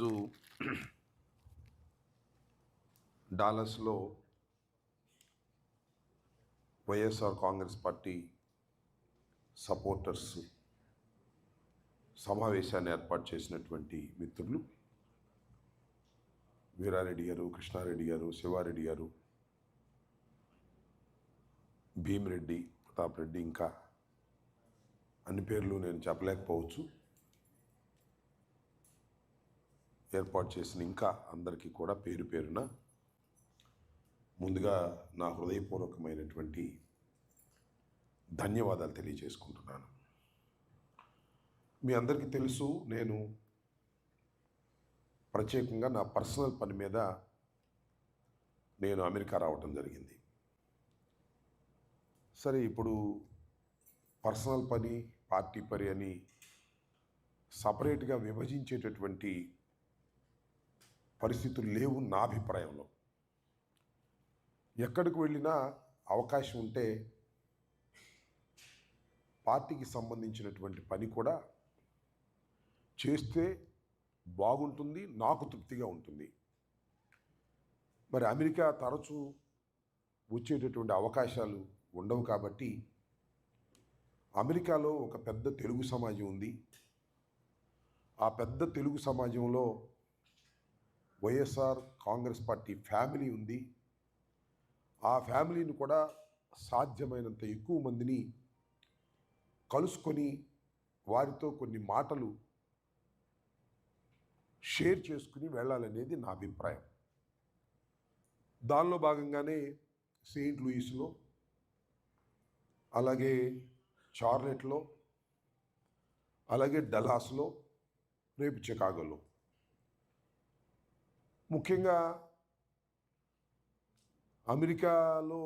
రోజు డాలస్లో YSR Congress party supporters సమావేశాన్ని ఏర్పాటు చేసినటువంటి మిత్రులు వీరారెడ్డి గారు, కృష్ణారెడ్డి గారు, శివారెడ్డి గారు, భీమిరెడ్డి, ప్రతాప్ రెడ్డి, ఇంకా అన్ని పేర్లు నేను చెప్పలేకపోవచ్చు. ఏర్పాటు చేసిన ఇంకా అందరికీ కూడా పేరు పేరున ముందుగా నా హృదయపూర్వకమైనటువంటి ధన్యవాదాలు తెలియజేసుకుంటున్నాను. మీ అందరికీ తెలుసు, నేను ప్రత్యేకంగా నా పర్సనల్ పని మీద నేను అమెరికా రావటం జరిగింది. సరే, ఇప్పుడు పర్సనల్ పని, పార్టీ పని అని సపరేట్గా విభజించేటటువంటి పరిస్థితులు లేవు నా అభిప్రాయంలో. ఎక్కడికి వెళ్ళినా అవకాశం ఉంటే పార్టీకి సంబంధించినటువంటి పని కూడా చేస్తే బాగుంటుంది, నాకు తృప్తిగా ఉంటుంది. మరి అమెరికా తరచూ వచ్చేటటువంటి అవకాశాలు ఉండవు కాబట్టి అమెరికాలో ఒక పెద్ద తెలుగు సమాజం ఉంది. ఆ పెద్ద తెలుగు సమాజంలో వైఎస్ఆర్ కాంగ్రెస్ పార్టీ ఫ్యామిలీ ఉంది. ఆ ఫ్యామిలీని కూడా సాధ్యమైనంత ఎక్కువ మందిని కలుసుకొని వారితో కొన్ని మాటలు షేర్ చేసుకుని వెళ్ళాలనేది నా అభిప్రాయం. దానిలో భాగంగానే సెయింట్ లూయిస్లో, అలాగే చార్లెట్లో, అలాగే డల్లాస్లో, రేపు చికాగోలో, ముఖ్యంగా అమెరికాలో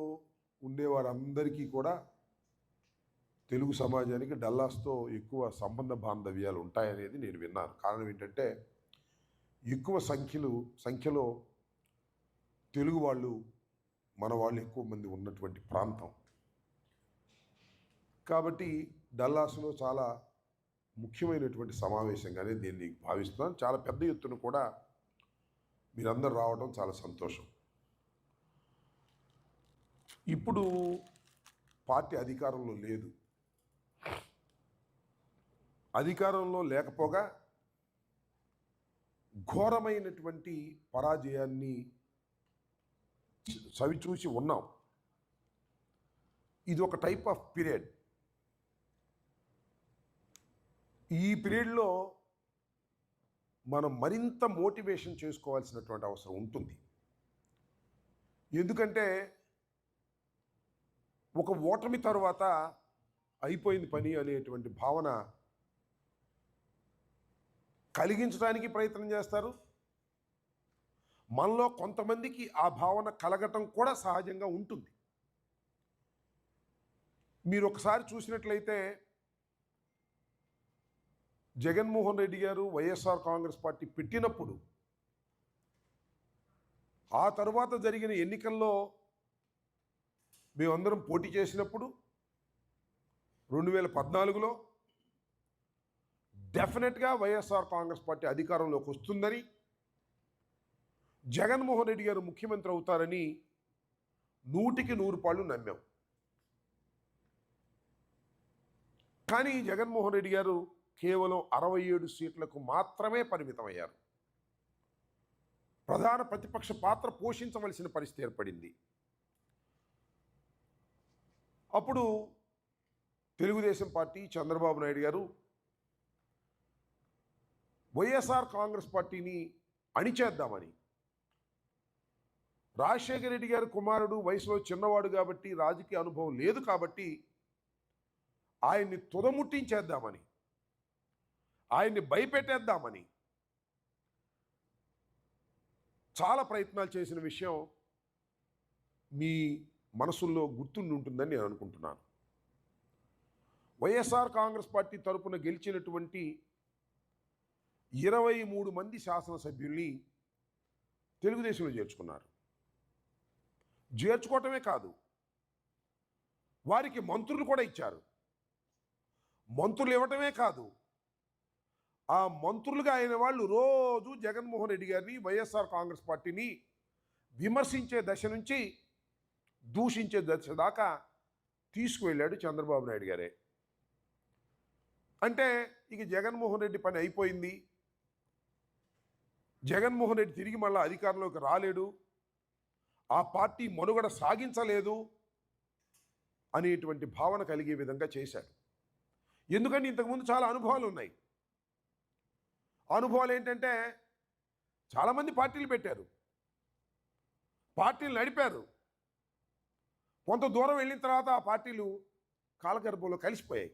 ఉండేవారందరికీ కూడా తెలుగు సమాజానికి డల్లాస్తో ఎక్కువ సంబంధ బాంధవ్యాలు ఉంటాయనేది నేను విన్నాను. కారణం ఏంటంటే ఎక్కువ సంఖ్యలో తెలుగు వాళ్ళు, మన వాళ్ళు ఎక్కువ మంది ఉన్నటువంటి ప్రాంతం కాబట్టి డల్లాస్లో చాలా ముఖ్యమైనటువంటి సమావేశంగానే దీన్ని భావిస్తున్నాను. చాలా పెద్ద ఎత్తున కూడా మీరందరూ రావడం చాలా సంతోషం. ఇప్పుడు పార్టీ అధికారంలో లేదు. అధికారంలో లేకపోగా ఘోరమైనటువంటి పరాజయాన్ని చవిచూసి ఉన్నాం. ఇది ఒక టైప్ ఆఫ్ పీరియడ్. ఈ పీరియడ్లో మనం మరింత మోటివేషన్ చేసుకోవాల్సినటువంటి అవసరం ఉంటుంది. ఎందుకంటే ఒక ఓటమి తర్వాత అయిపోయింది పని అనేటువంటి భావన కలిగించడానికి ప్రయత్నం చేస్తారు. మనలో కొంతమందికి ఆ భావన కలగటం కూడా సహజంగా ఉంటుంది. మీరు ఒకసారి చూసినట్లయితే జగన్మోహన్ రెడ్డి గారు వైఎస్ఆర్ కాంగ్రెస్ పార్టీ పెట్టినప్పుడు, ఆ తరువాత జరిగిన ఎన్నికల్లో మేమందరం పోటీ చేసినప్పుడు 2014లో డెఫినెట్గా వైఎస్ఆర్ కాంగ్రెస్ పార్టీ అధికారంలోకి వస్తుందని, జగన్మోహన్ రెడ్డి గారు ముఖ్యమంత్రి అవుతారని 100కి 100 నమ్మాం. కానీ జగన్మోహన్ రెడ్డి గారు కేవలం 67 సీట్లకు మాత్రమే పరిమితమయ్యారు. ప్రధాన ప్రతిపక్ష పాత్ర పోషించవలసిన పరిస్థితి ఏర్పడింది. అప్పుడు తెలుగుదేశం పార్టీ, చంద్రబాబు నాయుడు గారు వైఎస్ఆర్ కాంగ్రెస్ పార్టీని అణిచేద్దామని, రాజశేఖర రెడ్డి గారు కుమారుడు, వయసులో చిన్నవాడు కాబట్టి, రాజకీయ అనుభవం లేదు కాబట్టి ఆయన్ని తుదముట్టించేద్దామని, ఆయన్ని భయపెట్టేద్దామని చాలా ప్రయత్నాలు చేసిన విషయం మీ మనసుల్లో గుర్తుండి ఉంటుందని నేను అనుకుంటున్నాను. వైఎస్ఆర్ కాంగ్రెస్ పార్టీ తరపున గెలిచినటువంటి 23 మంది శాసనసభ్యుల్ని తెలుగుదేశంలో చేర్చుకున్నారు. చేర్చుకోవటమే కాదు, వారికి మంత్రులు కూడా ఇచ్చారు. మంత్రులు ఇవ్వటమే కాదు, ఆ మంత్రులుగా అయిన వాళ్ళు రోజు జగన్మోహన్ రెడ్డి గారిని, వైఎస్ఆర్ కాంగ్రెస్ పార్టీని విమర్శించే దశ నుంచి దూషించే దశ దాకా తీసుకువెళ్ళాడు చంద్రబాబు నాయుడు గారే. అంటే ఇక జగన్మోహన్ రెడ్డి పని అయిపోయింది, జగన్మోహన్ రెడ్డి తిరిగి మళ్ళీ అధికారంలోకి రాలేడు, ఆ పార్టీ మనుగడ సాగించలేదు అనేటువంటి భావన కలిగే విధంగా చేశాడు. ఎందుకంటే ఇంతకుముందు చాలా అనుభవాలు ఉన్నాయి. అనుభవాలు ఏంటంటే చాలామంది పార్టీలు పెట్టారు, పార్టీలు నడిపారు. కొంత దూరం వెళ్ళిన తర్వాత ఆ పార్టీలు కాలగర్భంలో కలిసిపోయాయి.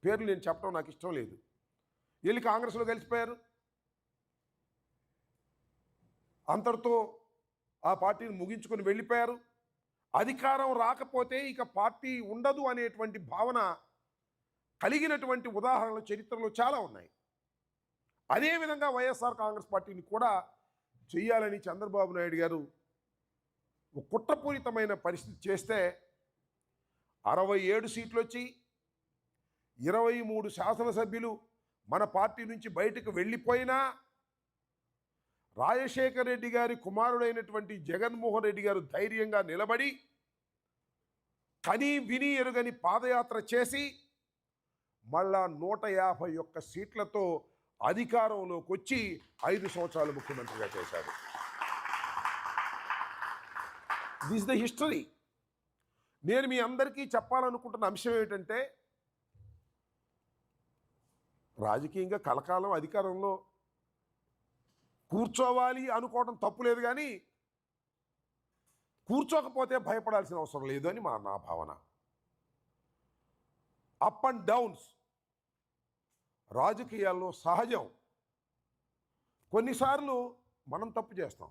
పేర్లు నేను చెప్పడం నాకు ఇష్టం లేదు. వెళ్ళి కాంగ్రెస్లో కలిసిపోయారు. అంతటితో ఆ పార్టీని ముగించుకొని వెళ్ళిపోయారు. అధికారం రాకపోతే ఇక పార్టీ ఉండదు అనేటువంటి భావన కలిగినటువంటి ఉదాహరణలు చరిత్రలో చాలా ఉన్నాయి. అదేవిధంగా వైఎస్ఆర్ కాంగ్రెస్ పార్టీని కూడా చేయాలని చంద్రబాబు నాయుడు గారు ఒక కుట్రపూరితమైన పరిస్థితి చేస్తే 67 సీట్లు వచ్చి 23 శాసనసభ్యులు మన పార్టీ నుంచి బయటకు వెళ్ళిపోయినా రాజశేఖర రెడ్డి గారి కుమారుడైనటువంటి జగన్మోహన్ రెడ్డి గారు ధైర్యంగా నిలబడి కని విని ఎరుగని పాదయాత్ర చేసి మళ్ళా 151 సీట్లతో అధికారంలోకి వచ్చి 5 సంవత్సరాలు ముఖ్యమంత్రిగా చేశారు. This the history. నేను మీ అందరికీ చెప్పాలనుకుంటున్న అంశం ఏమిటంటే, రాజకీయంగా కలకాలం అధికారంలో కూర్చోవాలి అనుకోవడం తప్పులేదు, కానీ కూర్చోకపోతే భయపడాల్సిన అవసరం లేదు అని నా భావన. అప్ అండ్ డౌన్స్ రాజకీయాల్లో సహజం. కొన్నిసార్లు మనం తప్పు చేస్తాం,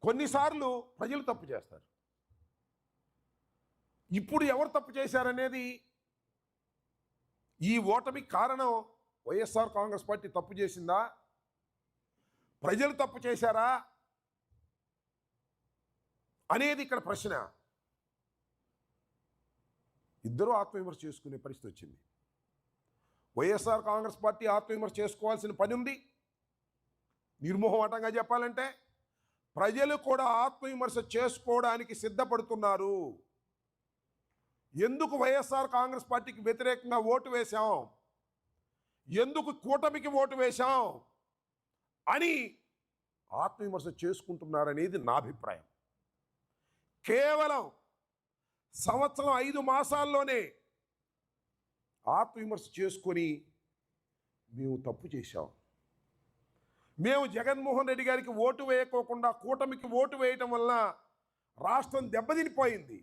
కొన్నిసార్లు ప్రజలు తప్పు చేస్తారు. ఇప్పుడు ఎవరు తప్పు చేశారనేది, ఈ ఓటమికి కారణం వైఎస్ఆర్ కాంగ్రెస్ పార్టీ తప్పు చేసిందా, ప్రజలు తప్పు చేశారా అనేది ఇక్కడ ప్రశ్న. ఇద్దరూ ఆత్మవిమర్శ చేసుకునే పరిస్థితి వచ్చింది. వైఎస్ఆర్ కాంగ్రెస్ పార్టీ ఆత్మవిమర్శ చేసుకోవాల్సిన పని ఉంది. నిర్మోహమాటంగా చెప్పాలంటే ప్రజలు కూడా ఆత్మవిమర్శ చేసుకోవడానికి సిద్ధపడుతున్నారు. ఎందుకు వైఎస్ఆర్ కాంగ్రెస్ పార్టీకి వ్యతిరేకంగా ఓటు వేశాం, ఎందుకు కూటమికి ఓటు వేశాం అని ఆత్మవిమర్శ చేసుకుంటున్నారనేది నా అభిప్రాయం. కేవలం సంవత్సరం 5 మాసాల్లోనే ఆత్మవిమర్శ చేసుకొని మేము తప్పు చేశాం, మేము జగన్మోహన్ రెడ్డి గారికి ఓటు వేయకోకుండా కూటమికి ఓటు వేయటం వల్ల రాష్ట్రం దెబ్బతినిపోయింది,